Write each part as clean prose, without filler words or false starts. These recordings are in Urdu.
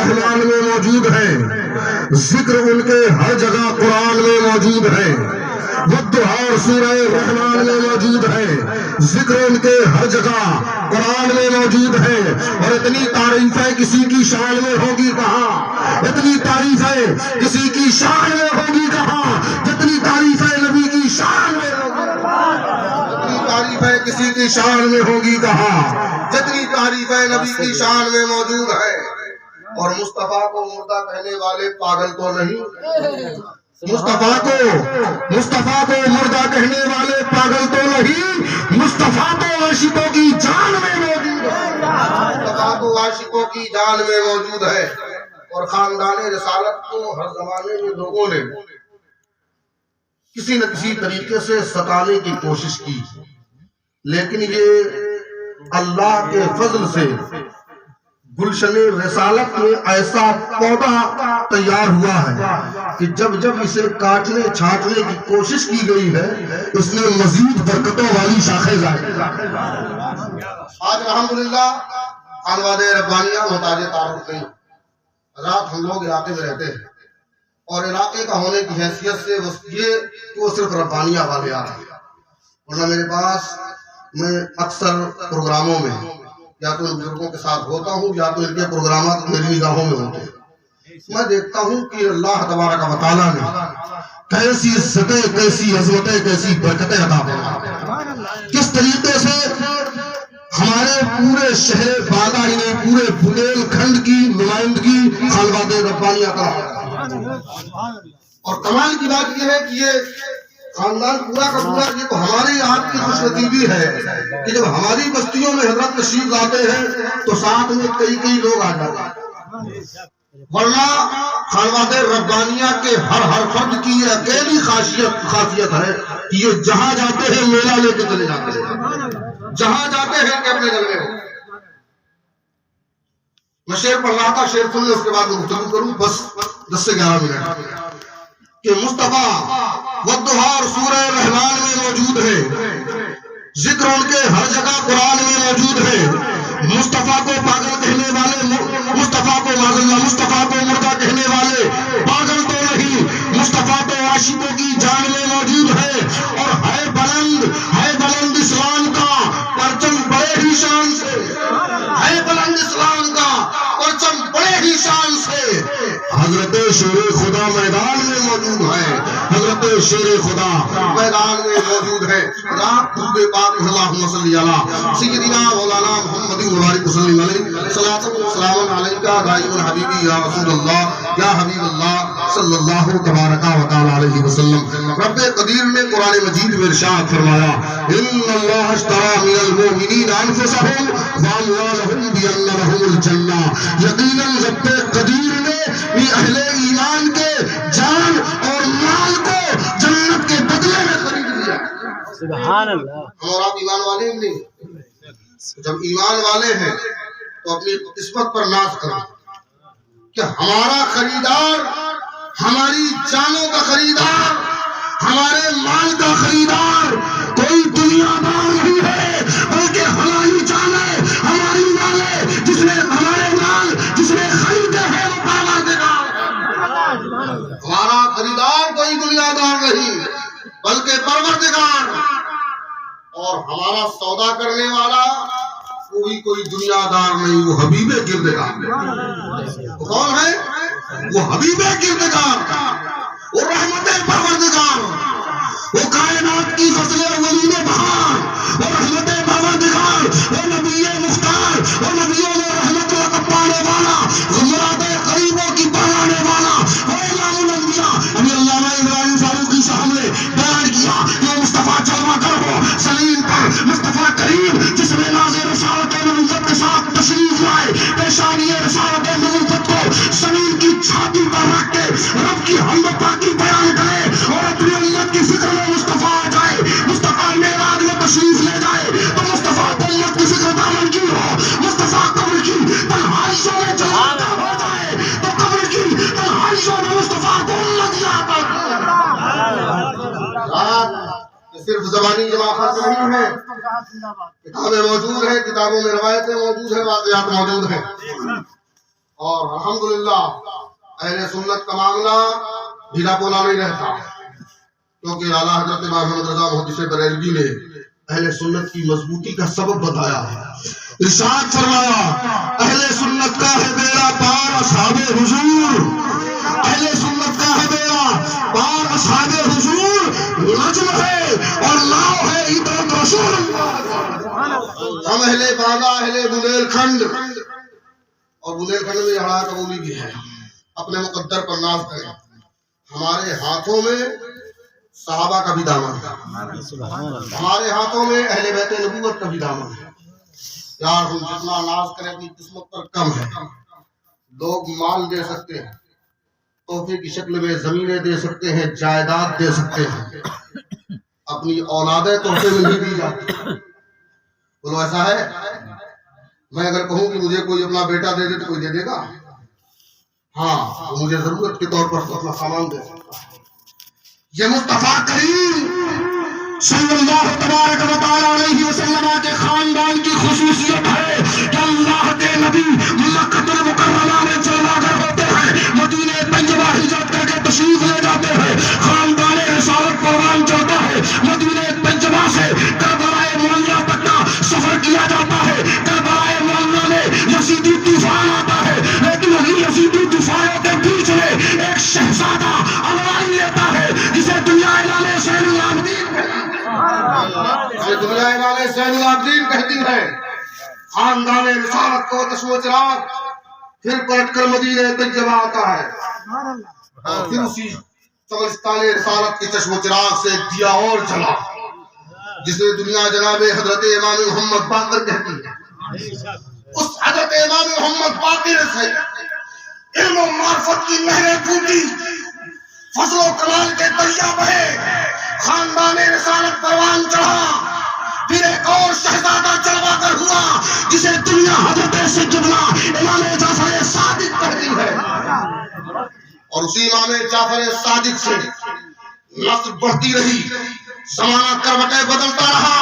رحمان میں موجود ہے، ذکر ان کے ہر جگہ قرآن میں موجود ہے، والضحیٰ اور سورہ رحمان میں موجود ہے، ذکر ان کے ہر جگہ قرآن میں موجود ہے۔ اور اتنی تعریفیں کسی کی شان میں ہوگی کہاں، اتنی تعریفیں کسی کی شان میں ہوگی کہاں جتنی تعریفیں نبی کی شان میں ہوگی، جتنی تعریفیں کسی کی شان میں ہوگی کہاں جتنی تعریفیں نبی کی شان میں موجود ہے۔ اور مصطفیٰ کو مردہ کہنے والے پاگل تو نہیں، مصطفیٰ کو مردہ کہنے والے پاگل تو نہیں، مصطفیٰ تو عاشقوں کی جان میں موجود ہے، مصطفیٰ تو عاشقوں کی جان میں موجود ہے۔ اور خاندان رسالت کو ہر زمانے میں لوگوں نے کسی نہ کسی طریقے سے ستانے کی کوشش کی، لیکن یہ اللہ کے فضل سے گلشن رسالت میں ایسا پودا تیار ہوا ہے کہ جب جب اسے کاٹنے چھانٹنے کی کوشش کی گئی ہے اس نے مزید برکتوں والی شاخیں ظاہر۔ آج الحمدللہ خانواد ربانیہ محتاج تعارف نہیں، رات ہم لوگ علاقے میں رہتے ہیں اور علاقے کا ہونے کی حیثیت سے یہ کہ وہ صرف ربانیہ والے آ رہے ہیں، ورنہ میرے پاس میں اکثر پروگراموں میں یا تو ان بزرگوں کے ساتھ ہوتا ہوں یا تو ان کے پروگرامات میری نگاہوں میں ہوتے ہیں، میں دیکھتا ہوں کہ اللہ تبارک و تعالیٰ نے کیسی عزتیں، کیسی عظمتیں، کیسی برکتیں عطا فرمائیں، کس طریقے سے ہمارے پورے شہر باغا نے پورے بندیل کھنڈ کی نمائندگی خانواد ربانیہ کا، اور کمال کی بات یہ ہے کہ یہ خاندان پورا کا پورا یہ تو ہماری آپ کی خوش نصیبی ہے کہ جب ہماری بستیوں میں حضرت تشریف لاتے ہیں تو ساتھ میں کئی لوگ آ جاتے ہیں، ورنہ خانواد ربانیہ کے ہر فرد کی یہ اکیلی خاصیت ہے کہ یہ جہاں جاتے ہیں میلہ لے کے چلے جاتے ہیں، جہاں جاتے ہیں کہ اپنے جلوے ہو۔ میں شعر پڑھ رہا تھا، شعر سن لے اس کے بعد میں گفتگو کروں، بس 10 سے 11 منٹ، کہ مصطفیٰ والضحیٰ اور سورہ رحمان میں موجود ہے، ذکر ان کے ہر جگہ قرآن میں موجود ہے، مصطفیٰ کو پاگل کہنے والے، مصطفیٰ کو معذاللہ مصطفیٰ کو مردہ کہنے والے پاگل تو نہیں، مصطفیٰ تو عاشقوں کی جان میں موجود ہے۔ اور ہے بلند اسلام کا پرچم بڑے ہی شان سے، ہے بلند اسلام کا پرچم بڑے ہی شان سے، حضرت شیر خدا میدان میں موجود ہے، حضرت شیر خدا میدان میں موجود ہے۔ رات درود پاک اللہم صلی علی سیدنا مولانا محمد مبارک وسلم علیہ صلاۃ و سلام علیکہ دائم حبیبی یا رسول اللہ یا حبیب اللہ صلی اللہ تبارک و تعالی علیہ وسلم۔ رب قدیر نے قرآن مجید میں ارشاد فرمایا، ان اللہ اشتری من المؤمنین انفسهم واموالهم بان لهم الجنہ، یقیناً رب قدیر نے اہل ایمان کے جان اور مال کو جنت کے بدلے میں خرید لیا۔ سبحان اللہ۔ ہم اور آپ ایمان والے ہیں نہیں؟ جب ایمان والے ہیں تو اپنی قسمت پر ناز کرو کہ ہمارا خریدار، ہماری جانوں کا خریدار، ہمارے مال کا خریدار کوئی دنیا دار نہیں ہے، بلکہ ہماری جان ہے، ہماری مال ہے، جس نے ہمارے مال جس نے خریدے ہیں وہ پروردگار ہے۔ ہمارا خریدار کوئی دنیا دار نہیں بلکہ پروردگار، اور ہمارا سودا کرنے والا کوئی دنیا دار نہیں، وہ حبیب کردگار۔ وہ کون ہے؟ وہ حبیب کردگار، وہ رحمت پروردگار، وہ کائنات کی فصل اولین بہار، وہ رحمت پروردگار، وہ نبی مختار، وہ نبیوں میں رحمت و پانے والا، وہ مراد قریبوں کی پانے والا، وہ امام الانبیاء۔ ابھی علامہ ابراہیم فاروقی صاحب نے بیان کیا کہ مصطفیٰ جلوہ گر ہو سلیم پر، مصطفیٰ کریم جس میں ناز رسالت و نبوت کے ساتھ تشریف لائے، پیشانی رسالت و نبوت کو زمین کی چھاتی پر رکھ کے رب کی حمد و پاکی بیان کرے اور اپنی امت کی فکر میں مصطفیٰ آ جائے، مصطفیٰ معراج میں تشریف لے جائے تو مصطفیٰ کو امت کی فکر دامن کی ہو، مصطفیٰ قبر کی تنہائیوں میں جلاتا ہو جائے تو قبر کی تنہائیوں میں مصطفیٰ کو امت یاد آتی ہے۔ صرف زبانی جماعت نہیں ہے، کتابیں موجود ہیں، کتابوں میں روایتیں موجود ہیں، واقعات موجود ہیں۔ اور الحمدللہ اہل سنت کا معاملہ ڈھیلا پولا نہیں رہتا، کیونکہ اعلیٰ حضرت امام محمد رضا محدث بریلوی نے اہل سنت کی مضبوطی کا سبب بتایا ہے۔ ارشاد فرمایا اہل سنت کا ہے بیڑا پار اصحاب حضور، اہل سنت کا ہے بیڑا پار اصحاب حضور، نجم ہے اور ناؤ ہے عبرت رسول اللہ۔ ہم اہل باغا اہل بندیل کھنڈ، اور بندیل کھنڈ میں ہڑا قبولی بھی ہے، اپنے مقدر پر ناز کریں۔ ہمارے ہاتھوں میں صحابہ کا بھی دامن ہے، ہمارے ہاتھوں میں اہل بیت نبوت کا بھی دامن ہے۔ یار ہم جتنا ناز کریں اپنی قسمت پر کم ہے۔ لوگ مال دے سکتے ہیں، تحفے کی شکل میں زمینیں دے سکتے ہیں، جائیداد دے سکتے ہیں، اپنی اولادیں تحفے میں نہیں دی جاتی۔ بولو ایسا ہے؟ میں اگر کہوں کہ مجھے کوئی اپنا بیٹا دے دے تو کوئی دے دے گا؟ ہاں، مجھے ضرورت کے طور پر اپنا سامان دے سکتا ہے۔ یہ مصطفیٰ کریم صلی اللہ تبارک و تعالیٰ علیہ وسلم کے خاندان کی خصوصیت ہے کہ اللہ کے نبی مکہ المکرمہ میں جلوہ گر ہوتے ہیں، مدینہ طیبہ ہجرت کر کے تشریف لے جاتے ہیں، خاندان رسالت پروان چلتا ہے، مدینہ طیبہ سے کربلائے معلیہ تک کا سفر کیا جاتا ہے۔ کربلائے معلیہ میں یزیدی طوفان آتا ہے، لیکن وہی یزیدی طوفانوں کے بیچ میں ایک شہزادہ انواری لیتا ہے جسے دنیا اعلان زین العابدین کہتی ہے۔ خاندان رسالت کو تشو و چراغ پھر پلٹ کر مدینہ طیبہ آتا ہے، اور پھر اسی قبرستان رسالت کی تشو و چراغ سے دیا اور جلا جسے دنیا جناب حضرت امام محمد باقر کہتی ہے۔ اس حضرت امام محمد باقر سے علم و معرفت کی نہریں پھوٹی، فضل و کمال کے دریا بہے، خاندان رسالت پروان چڑھا، پھر ایک اور شہزادہ جلوہ گر ہوا جسے دنیا حضرت سیدنا امام جعفر صادق کہتی ہے، اور اسی امام جعفر صادق سے نسل بڑھتی رہی، زمانہ کروٹیں بدلتا رہا۔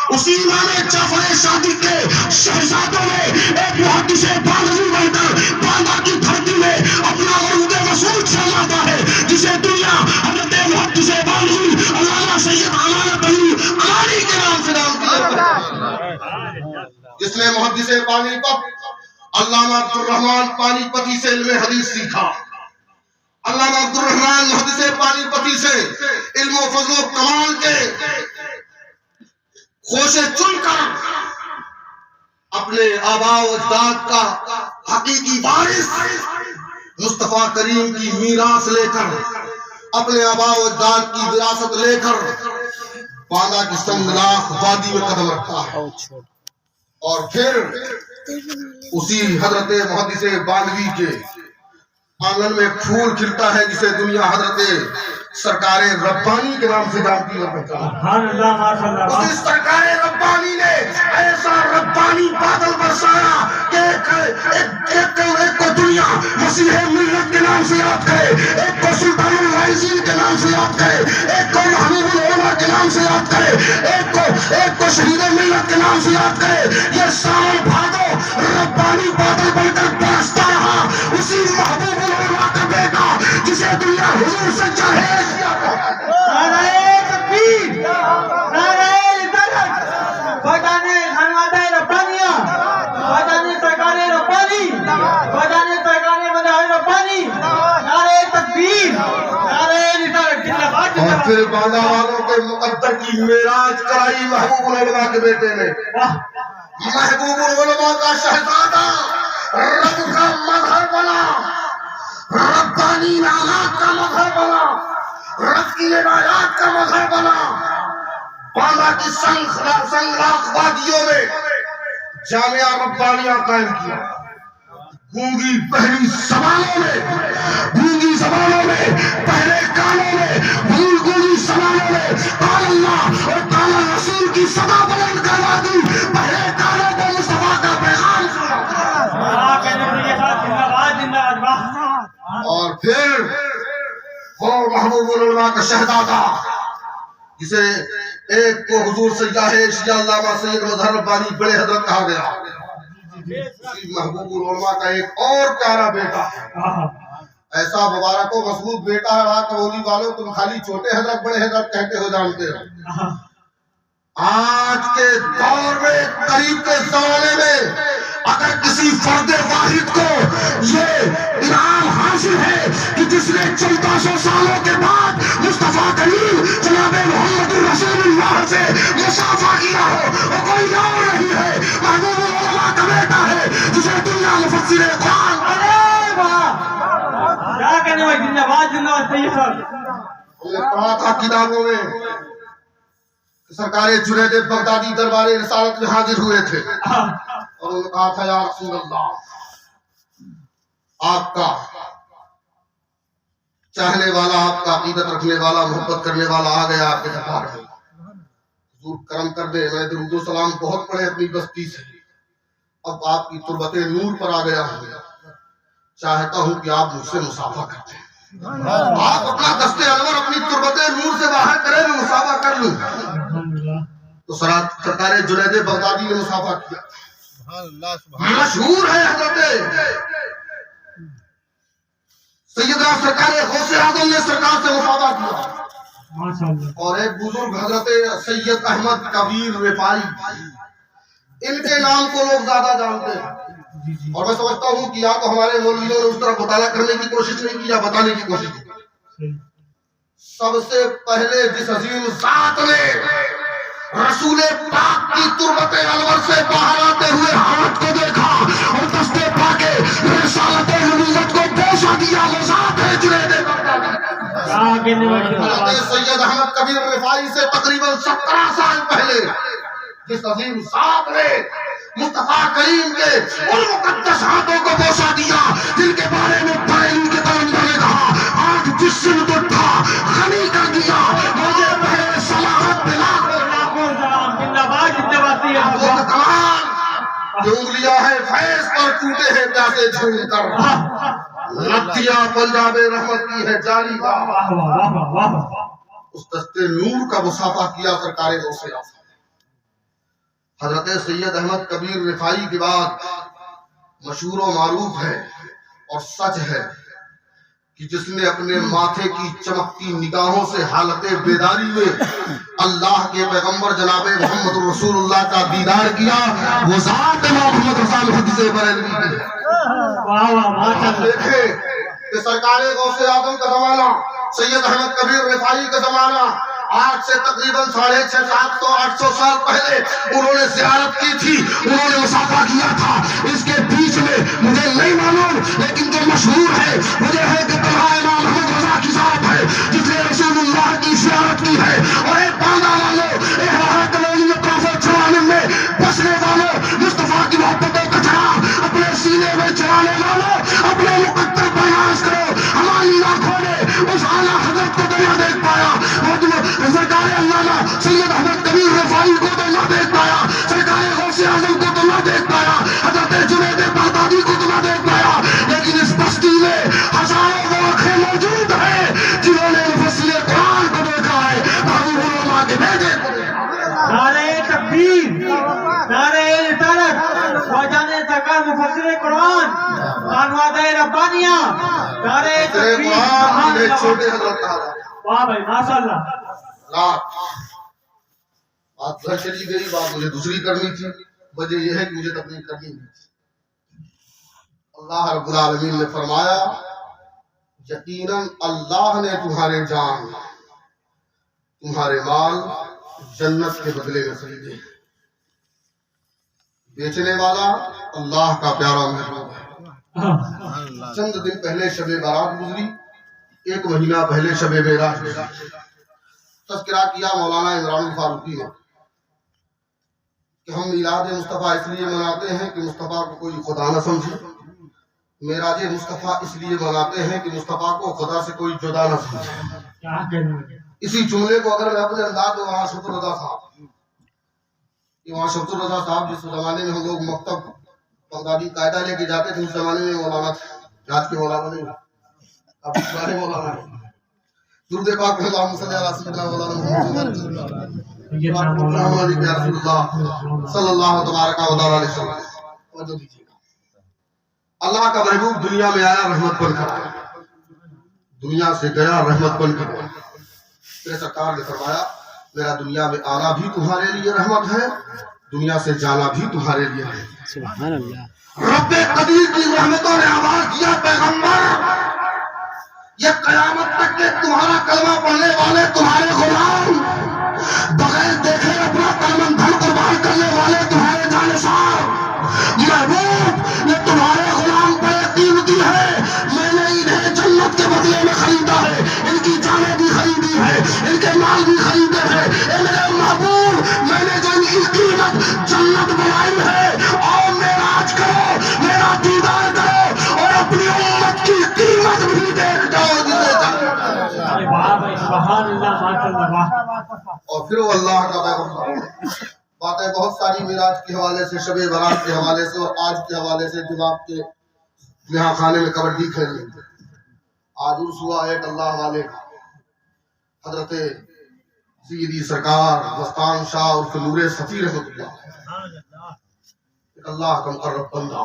اسی امام جعفر صادق کے شہزادوں میں ایک محدث باندھوی بن کر باندھا کی دھرتی میں اپنا ورود رسول چلاتا ہے، جسے دنیا حضرت محدث باندھوی علامہ سید امانت علی امانی کے نام سے نام کیا، جس نے محدث پانی پت علامہ عبدالرحمن پانی پتی سے علم حدیث سیکھا۔ علامہ عبدالرحمن محدث پانی پتی سے علم و فضل و کمال کے خوشے چن کر اپنے آباء و اجداد کا حقیقی وارث مصطفیٰ کریم کی میراث لے کر، اپنے آباء و اجداد کی وراثت لے کر باندھا کی سنگلاخ وادی میں قدم رکھتا ہے، اور پھر اسی حضرت محدث باندھوی کے آنگن میں پھول کھلتا ہے جسے دنیا حضرت سرکار ربانی کے نام سے جانتی ہے۔ اسی سرکار ربانی نے ایسا ربانی بادل برسایا کہ ایک کو دنیا مسیح ملت کے نام سے یاد کرے، ایک کو سلطان الوائزین کے نام سے یاد کرے، ایک کو محبوب العلماء کے نام سے یاد کرے، ایک کو شہید ملت کے نام سے یاد کرے۔ یہ ساون بھادو ربانی بادل بن کر برستا رہا، اسی محبوب العلماء کا بیٹا جسے دنیا حضور سے چاہے اور پھر باندھا والوں کے مقدر کی معراج کرائی محبوب العلماء کے بیٹے نے۔ محبوب العلماء کا شہزادہ رب کا مظہر بنا، ربانی نعات کا مظہر بنا، رب کی عنایات کا مظہر بنا۔ باندھا کی سنگلاخ وادیوں میں جامعہ ربانیہ قائم کیا۔ گونگی بہری زبانوں میں پہلے کانوں میں گونگی زبانوں میں قال اللہ اور قال رسول کی صدا بلند کروا دی، پہلے کانوں کو مصطفیٰ کا پیغام سنا۔ اور پھر وہ محبوب العلماء کا شہزادہ جسے ایک کو حضور سیاح اشیاء علامہ سید مظہر ربانی بڑے حضرت کہا گیا، اسی محبوب العلماء کا ایک اور پیارا بیٹا ہے، ایسا مبارک و مضبوط بیٹا ہے کہ اولی والوں تم خالی چھوٹے حضرت بڑے حضرت کہتے ہو جانتے ہو۔ آج کے دور میں قریب کے زمانے میں اگر کسی فرد واحد کو یہ انعام حاصل ہے کہ جس نے 1400 سالوں کے بعد مصطفیٰ کریم جناب محمد رسول اللہ سے مصافحہ کیا ہو، وہ کوئی اور نہیں ہے، محبوب العلماء کا بیٹا ہے جسے دنیا مفسر قرآن کیا کہنے میں زندہ باد سید صاحب ہم نے پڑھا تھا کتابوں میں کہ سرکار جنید بغدادی دربار رسالت میں حاضر ہوئے تھے اور انہوں نے کہا تھا یا رسول اللہ، آپ کا چاہنے والا، آپ کا عقیدت رکھنے والا، محبت کرنے والا آ گیا آپ کے دربار میں، حضور کرم کر دے، میں درود و سلام بہت پڑھے اپنی بستی سے، اب آپ کی تربت نور پر آ گیا ہوں، چاہتا ہوں کہ آپ مجھ سے مصافحہ کرتے ہیں، آپ اپنا دست انور اپنی تربت نور سے باہر کریں، میں مصافحہ کر لوں۔ تو سرکار جنید بغدادی نے مصافحہ کیا۔ مشہور ہے حضرت سیدنا سرکار غوث اعظم نے سرکار سے مصافحہ کیا، اور ایک بزرگ حضرت سید احمد کبیر رفاعی، ان کے نام کو لوگ زیادہ جانتے ہیں، اور میں سمجھتا ہوں کہ یا تو ہمارے مولویوں نے اس طرح مطالعہ کرنے کی کوشش نہیں کی یا بتانے کی کوشش کی۔ سب سے پہلے جس عظیم ذات نے رسول پاک کی تربت انور سے باہر آتے ہوئے ہاتھ کو دیکھا اور دست پاک رسالت نبوت کو بوسہ دیا، وہ ذات ہے جنید بغدادی۔ حضرت سید احمد کبیر رفاعی سے تقریباً 17 سال پہلے جس عظیم ذات نے مصطفیٰ کریم کے ان مقدس ہاتھوں کو بوسہ دیا جن کے بارے میں بریلوی کے قلندر نے کہا آج جس سمت اٹھا غنی کر دیا، مجھے پہلے صلاحت دلا، وہ کلام جو انگلیاں ہیں فیض پر ٹوٹے ہیں پیاسے جھوم کر، ندیاں پنجاب رحمت کی ہے جاری کا، اس دست نور کا مصافحہ کیا سرکار غوث اعظم۔ حضرت سید احمد کبیر رفاعی کے بعد مشہور و معروف ہے اور سچ ہے کہ جس نے اپنے ماتھے کی چمکتی نگاہوں سے حالت بیداری میں اللہ کے پیغمبر جناب محمد رسول اللہ کا دیدار کیا، وہ ذات محمد رسول حدیث بریلوی کی ہے۔ دیکھیں کہ سرکار غوث اعظم کا زمانہ، سید احمد کبیر رفاعی کا زمانہ، آج سے تقریباً 650 700 800 سال پہلے انہوں نے زیارت کی تھی، انہوں نے مصافحہ کیا تھا۔ اس کے بیچ میں مجھے نہیں معلوم، لیکن جو مشہور ہے مجھے ہے کہ طلحہ امام محمد رضا کی ذات ہے جس نے رسول اللہ کی زیارت کی ہے، اور ایک باندھا والوں، ایک راحت لولی اطراف چرانے میں بسنے والوں، مصطفیٰ کی محبتوں کا چراغ اپنے سینے میں چلانے والوں، اپنے مقدر بیاض کرو، ہماری آنکھوں نے اس اعلیٰ حضرت کو تو نہ دیکھ پایا، سرکار علامہ سید احمد کبیر رفاعی کو تو نہ دیکھ پایا، سرکار غوث اعظم کو تو نہ دیکھ پایا، حضرت جنید بغدادی کو تو نہ دیکھ پایا، لیکن اس بستی میں ہزاروں وہ آنکھیں موجود ہیں جنہوں نے مفسر قرآن کو دیکھا ہے، محبوب العلماء کے بیٹے کو دیکھا ہے۔ نعرہ تکبیر، نعرہ رسالت، خواجہ سرکار مفسر قرآن، خانوادہ ربانیہ، نعرہ تکبیر، چھوٹے حضرت کہا تھا۔ واہ بھائی ماشاءاللہ۔ بات گھر چلی گئی، بات مجھے دوسری کرنی تھی، وجہ یہ ہے کہ مجھے تقریر کرنی تھی۔ اللہ رب العالمین نے فرمایا یقیناً اللہ نے تمہارے جان، تمہارے مال جنت کے بدلے میں خریدے، بیچنے والا اللہ کا پیارا محبوب ہے۔ چند دن پہلے شب بارات گزری، ایک مہینہ پہلے شب معراج گزری۔ تذکرہ کیا مولانا عمران الفاروقی نے کہ ہم میلاد مصطفیٰ اس لیے مناتے ہیں کہ مصطفیٰ کو کوئی خدا نہ سمجھے، معراج مصطفیٰ اس لیے مناتے ہیں کہ مصطفیٰ کو خدا سے کوئی جدا نہ سمجھے۔ اسی جملے کو اگر میں اپنے انداز میں وہاں شمس الرضا صاحب، وہاں شمس الرضا صاحب جس زمانے میں ہم لوگ مکتب بغدادی قاعدہ لے کے جاتے تھے، اس زمانے میں مولانا تھے، آج کے مولانا نہیں، اب سارے مولانا ہیں۔ درود پاک اللہم صلی علی سیدنا مولانا محمد رسول اللہ صلی اللہ تبارک و تعالی علیہ وسلم۔ توجہ دیجیے گا. اللہ کا محبوب دنیا میں آیا رحمت بن کر آیا, دنیا سے گیا رحمت بن کر گیا. میرے سرکار نے فرمایا میرا دنیا میں آنا بھی تمہارے لیے رحمت ہے, دنیا سے جانا بھی تمہارے لیے ہے. سبحان اللہ. رب قدیر کی رحمتوں نے آواز دیا پیغمبر یہ قیامت تک کے تمہارا کلمہ پڑھنے والے تمہارے غلام, بغیر دیکھے اپنا تن دھن قربان کرنے والے تمہارے جانشار, محبوب یہ تمہارے غلام بڑے قیمتی ہے, میں نے انہیں جنت کے بدلے میں خریدا ہے, ان کی جانیں بھی خریدی ہے, ان کے مال بھی خریدے ہیں. اے میرے محبوب میں نے جو ان کی قیمت جنت بنائی ہے, اور معراج کرو, میرا دیدار کرو, اور اپنی امت کی قیمت بھی دیکھ جاؤ جسے جانتے. سبحان اللہ ماشاء اللہ. اور پھر وہ اللہ کا پیغمبر باتیں بہت ساری معراج کے حوالے سے, شب برات کے حوالے سے, اور آج کے حوالے سے دماغ کے یہاں خانے میں کبڈی کھیلنے. آج عرس ہوا ایک اللہ والے کا, حضرت سیدی سرکار مستان شاہ عرف نور صفی رحمۃ اللہ, ایک اللہ کا مقرب بندہ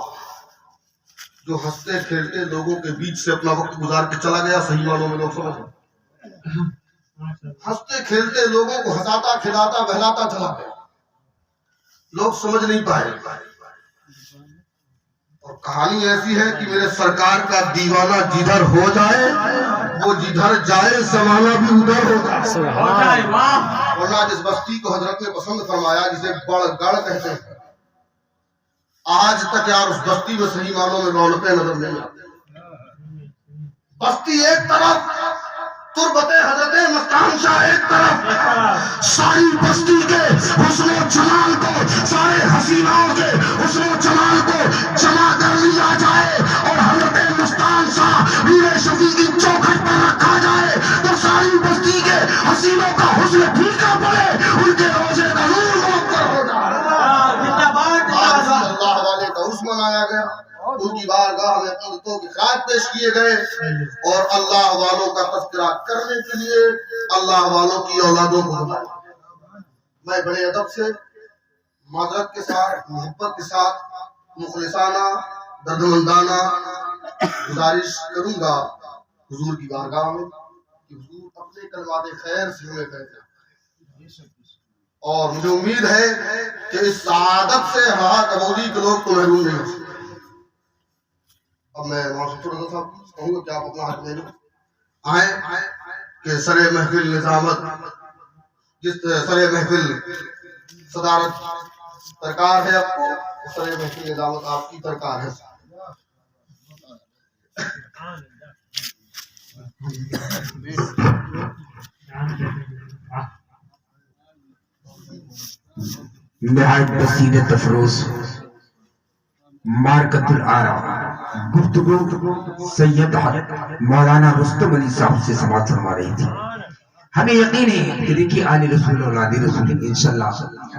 جو ہنستے کھیلتے لوگوں کے بیچ سے اپنا وقت گزار کے چلا گیا. صحیح معنوں میں لوگ سمجھ رہے, ہنستے کھیلتے لوگوں کو ہنساتا کھلاتا بہلاتا چلا گیا, لوگ سمجھ نہیں پائے. اور کہانی ایسی ہے کہ میرے سرکار کا دیوانہ جدھر ہو جائے وہ جدھر جائے زمانہ بھی ادھر ہو جائے. ورنہ جس بستی کو حضرت نے پسند فرمایا جسے بڑ گڑ کہتے ہیں, آج تک یار اس بستی میں صحیح معنوں میں رونقیں نظر نہیں آتی. بستی ایک طرف, تربت حضرت مستان شاہ ایک طرف, ساری بستی کے حسن و جمال کو, سارے حسیناؤں کے حسن و جمال کو جمع کر لیا جائے اور حضرت مستان شاہ میر شفیع کی چوکھٹ پر رکھا جائے تو ساری بستی کے حسینوں کا حسن پھیکا پڑے, ان کے روزے کا نور موقع ہو جائے. اللہ والے کا عرس منایا گیا, ان کی بارگاہ میں عقیدتوں کے خراج پیش کیے گئے, اور اللہ والوں کا تذکرہ کرنے کے لیے اللہ والوں کی اولادوں کو بلایا. میں بڑے ادب سے, معذرت کے ساتھ, محبت کے ساتھ, مخلصانہ دردمندانہ گزارش کروں گا حضور کی بارگاہ میں کہ حضور اپنے کلمات خیر سے ہمیں کہتے ہیں, اور مجھے امید ہے کہ اس سعادت سے ہاں کبودی کے لوگ تو محروم نہیں ہو سکتے. اب میں مولانا رضا صاحب کہوں گا کہ آپ اپنا ہاتھ میں آئیں کہ سر محفل نظامت, جس سر محفل صدارت درکار ہے آپ کو, سر محفل نظامت آپ کی درکار ہے. نہایت بصیرت افروز مارکت الآرا گفتگو سید مولانا رستم علی صاحب سے سماعت فرما رہی تھی. ہمیں یقین ہے کہ دیکھیے آل رسول اور نادی رسول انشاءاللہ